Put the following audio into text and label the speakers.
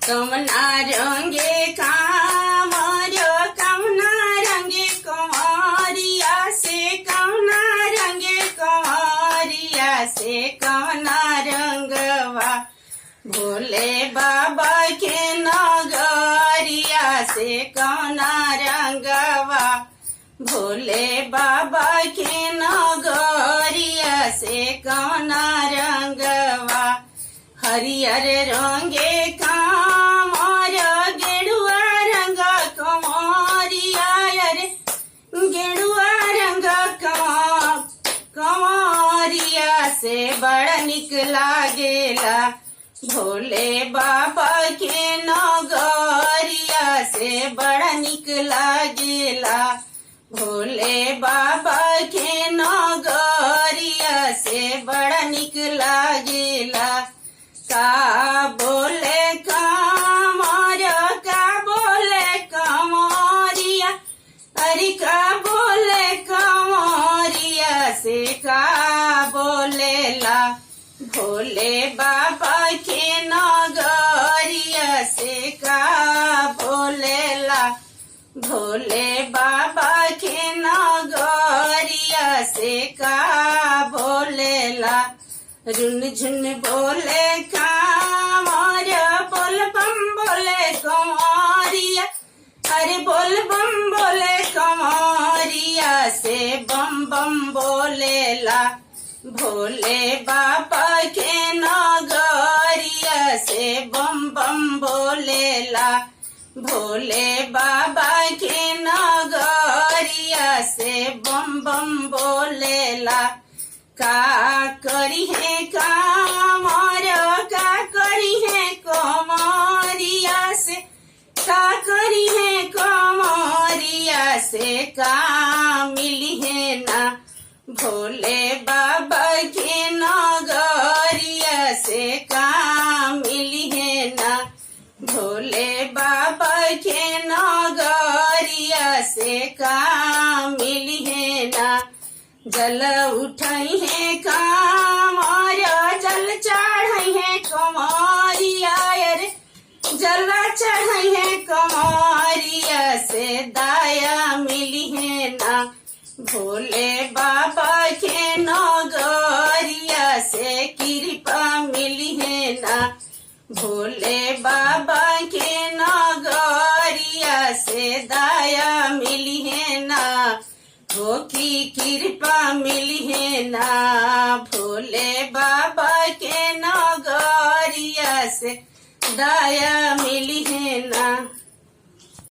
Speaker 1: कमना रंगे कामरो कमना रंगे कंवरिया से कमना रंगे कंवरिया से कमना रंगवा भोले बाबा के नगरिया से कमना रंगवा भोले बाबा के नगरिया से कमना रंगवा हरियर रंगे कामर गेरुआ रंग कंवरिया रे गेरुआ रंग कंवरिया से बड़ा निक लागेला भोले बाबा के नगरिया से बड़ा निक लागेला भोले बाबा के नगरिया से बड़ा निक लागेला का बोले कामर का बोले कंवरिया अरे का बोले कंवरिया से का बोलेला भोले बाबा के नगरिया से का बोलेला भोले बाबा के नगरिया से का बोलेला रुन झुन बोले कामर बोल बम बोले कंवरिया अरे बोल बम बोले कंवरिया से बम बम बोलेला भोले बाबा के नगरिया से बम बम बोलेला भोले बाबा के नगरिया से बम बम बोलेला का करी है कामर का करी है कंवरिया से का करी है कंवरिया से का मिली है ना भोले बाबा के नगरिया से का मिली है ना भोले बाबा के नगरिया से का मिली है ना जल उठाई है कामर जल चढ़ाई है कंवरिया रे जल चढ़ाई है कंवरिया से दाया मिली है ना भोले बाबा के नगरिया से कृपा मिली है ना भोले बाबा के नगरिया से दाया मिली है ना वो की कृपा मिली है ना भोले बाबा के नगरिया से दाया